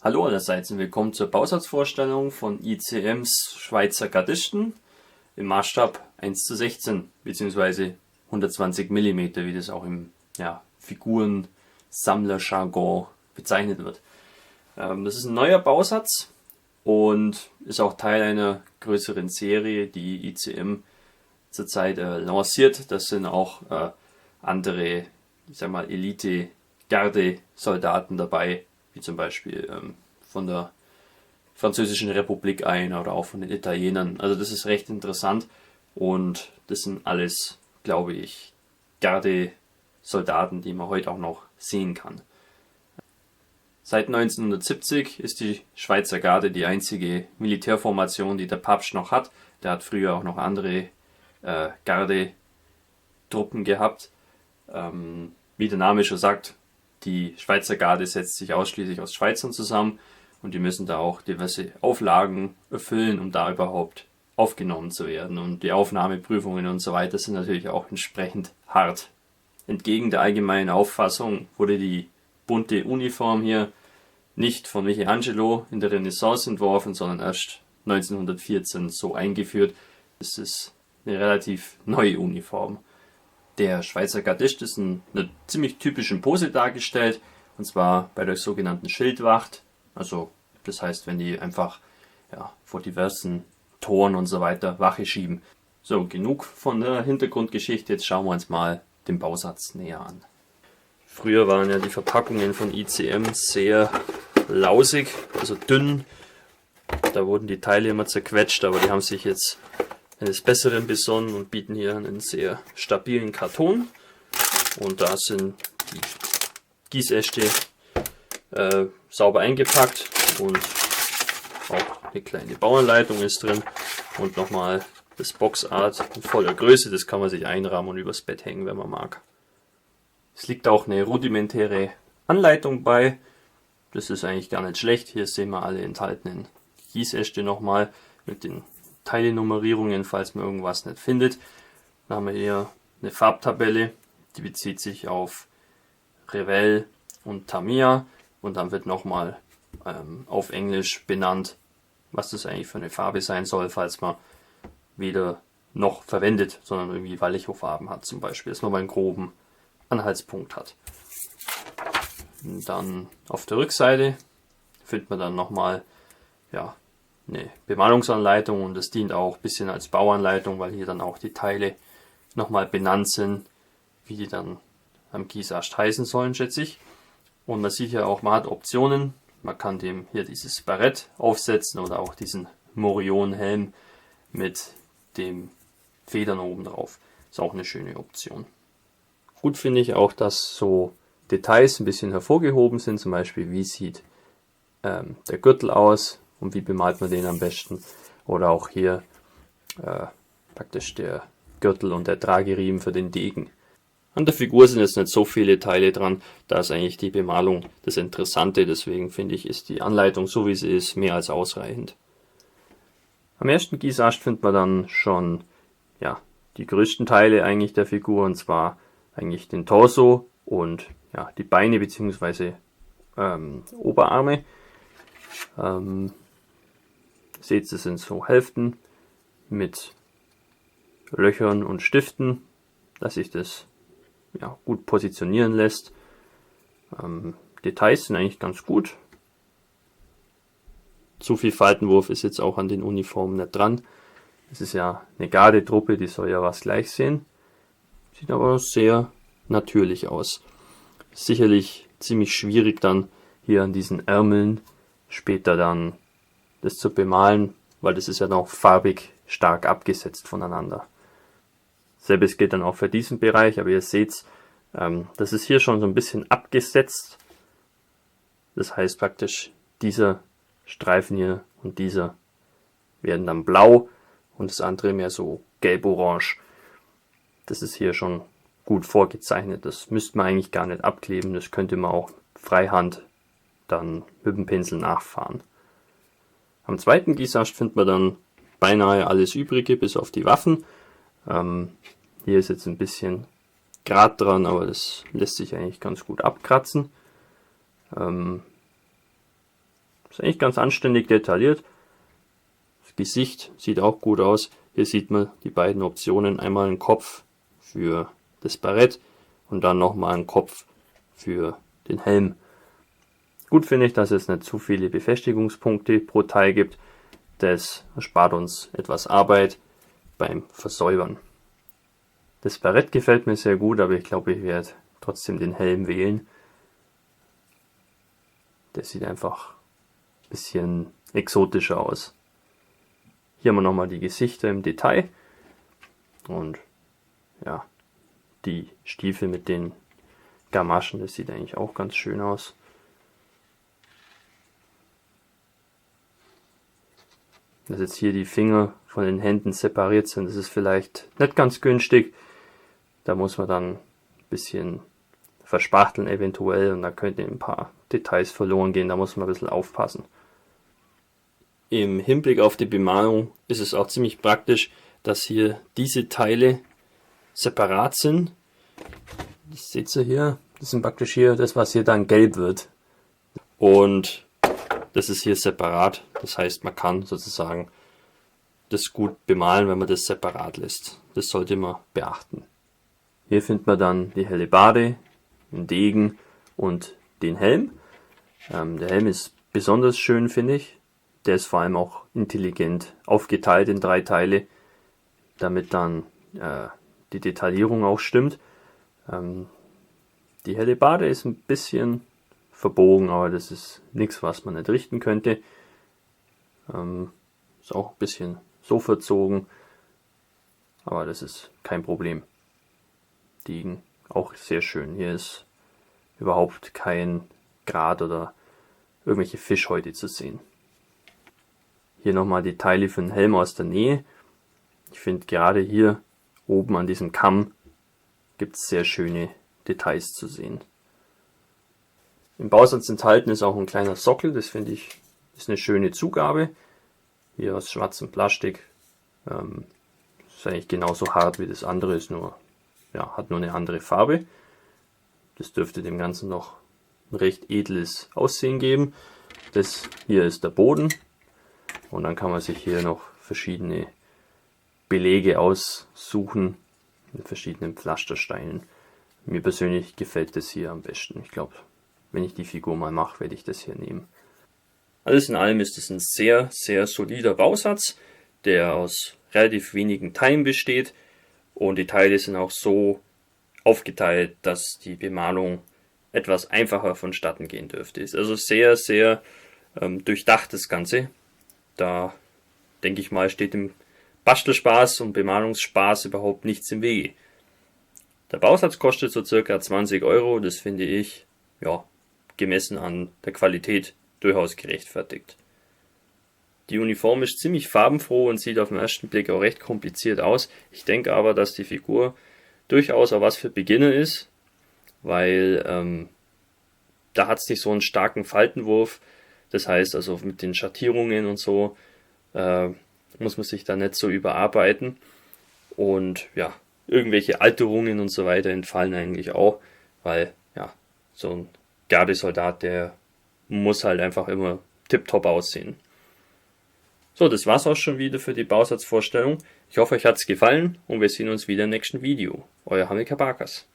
Hallo allerseits und willkommen zur Bausatzvorstellung von ICMs Schweizer Gardisten im Maßstab 1:16 bzw. 120 mm, wie das auch im Figurensammler-Jargon bezeichnet wird. Das ist ein neuer Bausatz und ist auch Teil einer größeren Serie, die ICM zurzeit lanciert. Das sind auch andere, ich sag mal, Elite-Garde-Soldaten dabei, wie zum Beispiel von der Französischen Republik einer oder auch von den Italienern. Also das ist recht interessant und das sind alles, glaube ich, Garde-Soldaten, die man heute auch noch sehen kann. Seit 1970 ist die Schweizer Garde die einzige Militärformation, die der Papst noch hat. Der hat früher auch noch andere Garde-Truppen gehabt. Wie der Name schon sagt, die Schweizer Garde setzt sich ausschließlich aus Schweizern zusammen und die müssen da auch diverse Auflagen erfüllen, um da überhaupt aufgenommen zu werden. Und die Aufnahmeprüfungen und so weiter sind natürlich auch entsprechend hart. Entgegen der allgemeinen Auffassung wurde die bunte Uniform hier nicht von Michelangelo in der Renaissance entworfen, sondern erst 1914 so eingeführt. Es ist eine relativ neue Uniform. Der Schweizer Gardist ist in einer ziemlich typischen Pose dargestellt, und zwar bei der sogenannten Schildwacht. Also das heißt, wenn die einfach vor diversen Toren und so weiter Wache schieben. So, genug von der Hintergrundgeschichte, jetzt schauen wir uns mal den Bausatz näher an. Früher waren ja die Verpackungen von ICM sehr lausig, also dünn. Da wurden die Teile immer zerquetscht, aber die haben sich jetzt eines Besseren besonnen und bieten hier einen sehr stabilen Karton. Und da sind die Gießäste sauber eingepackt und auch eine kleine Bauanleitung ist drin und nochmal das Boxart in voller Größe. Das kann man sich einrahmen und übers Bett hängen, wenn man mag. Es liegt auch eine rudimentäre Anleitung bei. Das ist eigentlich gar nicht schlecht. Hier sehen wir alle enthaltenen Gießäste nochmal mit den Teilenummerierungen, falls man irgendwas nicht findet. Dann haben wir hier eine Farbtabelle, die bezieht sich auf Revell und Tamiya und dann wird nochmal auf Englisch benannt, was das eigentlich für eine Farbe sein soll, falls man weder noch verwendet, sondern irgendwie Vallejo-Farben hat zum Beispiel, dass man mal einen groben Anhaltspunkt hat. Und dann auf der Rückseite findet man dann nochmal eine Bemalungsanleitung und das dient auch ein bisschen als Bauanleitung, weil hier dann auch die Teile nochmal benannt sind, wie die dann am Gießast heißen sollen, schätze ich. Und man sieht ja auch, man hat Optionen. Man kann dem hier dieses Barett aufsetzen oder auch diesen Morion-Helm mit dem Federn oben drauf. Ist auch eine schöne Option. Gut finde ich auch, dass so Details ein bisschen hervorgehoben sind. Zum Beispiel, wie sieht der Gürtel aus und wie bemalt man den am besten. Oder auch hier praktisch der Gürtel und der Trageriemen für den Degen. An der Figur sind jetzt nicht so viele Teile dran, da ist eigentlich die Bemalung das Interessante, deswegen finde ich, ist die Anleitung, so wie sie ist, mehr als ausreichend. Am ersten Gießast findet man dann schon die größten Teile eigentlich der Figur, und zwar eigentlich den Torso und die Beine bzw. Oberarme. Seht, es sind so Hälften mit Löchern und Stiften, dass sich das gut positionieren lässt. Details sind eigentlich ganz gut. Zu viel Faltenwurf ist jetzt auch an den Uniformen nicht dran. Es ist ja eine Gardetruppe, die soll ja was gleich sehen. Sieht aber sehr natürlich aus. Sicherlich ziemlich schwierig dann hier an diesen Ärmeln später dann das zu bemalen, weil das ist ja noch farbig stark abgesetzt voneinander. Selbes gilt dann auch für diesen Bereich, aber ihr seht, das ist hier schon so ein bisschen abgesetzt. Das heißt praktisch, dieser Streifen hier und dieser werden dann blau und das andere mehr so gelb-orange. Das ist hier schon gut vorgezeichnet. Das müsste man eigentlich gar nicht abkleben. Das könnte man auch freihand dann mit dem Pinsel nachfahren. Am zweiten Gießast findet man dann beinahe alles Übrige, bis auf die Waffen. Hier ist jetzt ein bisschen Grat dran, aber das lässt sich eigentlich ganz gut abkratzen. ist eigentlich ganz anständig detailliert. Das Gesicht sieht auch gut aus. Hier sieht man die beiden Optionen. Einmal einen Kopf für das Barett und dann nochmal einen Kopf für den Helm. Gut finde ich, dass es nicht zu viele Befestigungspunkte pro Teil gibt. Das erspart uns etwas Arbeit beim Versäubern. Das Barett gefällt mir sehr gut, aber ich glaube, ich werde trotzdem den Helm wählen. Der sieht einfach ein bisschen exotischer aus. Hier haben wir nochmal die Gesichter im Detail. Und ja, die Stiefel mit den Gamaschen, das sieht eigentlich auch ganz schön aus. Dass jetzt hier die Finger von den Händen separiert sind, das ist vielleicht nicht ganz günstig. Da muss man dann ein bisschen verspachteln eventuell und da könnten ein paar Details verloren gehen, da muss man ein bisschen aufpassen. Im Hinblick auf die Bemalung ist es auch ziemlich praktisch, dass hier diese Teile separat sind. Das seht ihr hier, das sind praktisch hier das, was hier dann gelb wird. Und das ist hier separat, das heißt, man kann sozusagen das gut bemalen, wenn man das separat lässt. Das sollte man beachten. Hier findet man dann die Hellebarde, den Degen und den Helm. Der Helm ist besonders schön, finde ich. Der ist vor allem auch intelligent aufgeteilt in 3 Teile, damit dann die Detaillierung auch stimmt. Die Hellebarde ist ein bisschen verbogen, aber das ist nichts, was man nicht richten könnte. Ist auch ein bisschen so verzogen, aber das ist kein Problem. Degen auch sehr schön. Hier ist überhaupt kein Grat oder irgendwelche Fischhäute zu sehen. Hier nochmal die Teile für den Helm aus der Nähe. Ich finde gerade hier oben an diesem Kamm gibt es sehr schöne Details zu sehen. Im Bausatz enthalten ist auch ein kleiner Sockel, das finde ich ist eine schöne Zugabe. Hier aus schwarzem Plastik. Ist eigentlich genauso hart wie das andere, ist nur, ja, hat nur eine andere Farbe. Das dürfte dem Ganzen noch ein recht edles Aussehen geben. Das hier ist der Boden und dann kann man sich hier noch verschiedene Belege aussuchen mit verschiedenen Pflastersteinen. Mir persönlich gefällt das hier am besten. Ich glaube, wenn ich die Figur mal mache, werde ich das hier nehmen. Alles in allem ist es ein sehr, sehr solider Bausatz, der aus relativ wenigen Teilen besteht und die Teile sind auch so aufgeteilt, dass die Bemalung etwas einfacher vonstatten gehen dürfte. Ist also sehr, sehr durchdacht das Ganze. Da denke ich mal, steht dem Bastelspaß und Bemalungsspaß überhaupt nichts im Wege. Der Bausatz kostet so circa 20 Euro, das finde ich, ja, gemessen an der Qualität durchaus gerechtfertigt. Die Uniform ist ziemlich farbenfroh und sieht auf den ersten Blick auch recht kompliziert aus. Ich denke aber, dass die Figur durchaus auch was für Beginner ist, weil da hat es nicht so einen starken Faltenwurf. Das heißt also mit den Schattierungen und so muss man sich da nicht so überarbeiten. Und ja, irgendwelche Alterungen und so weiter entfallen eigentlich auch, weil ja, so ein Gardesoldat, der muss halt einfach immer tipptopp aussehen. So, das war's auch schon wieder für die Bausatzvorstellung. Ich hoffe, euch hat's gefallen und wir sehen uns wieder im nächsten Video. Euer Hamilcar Barkas.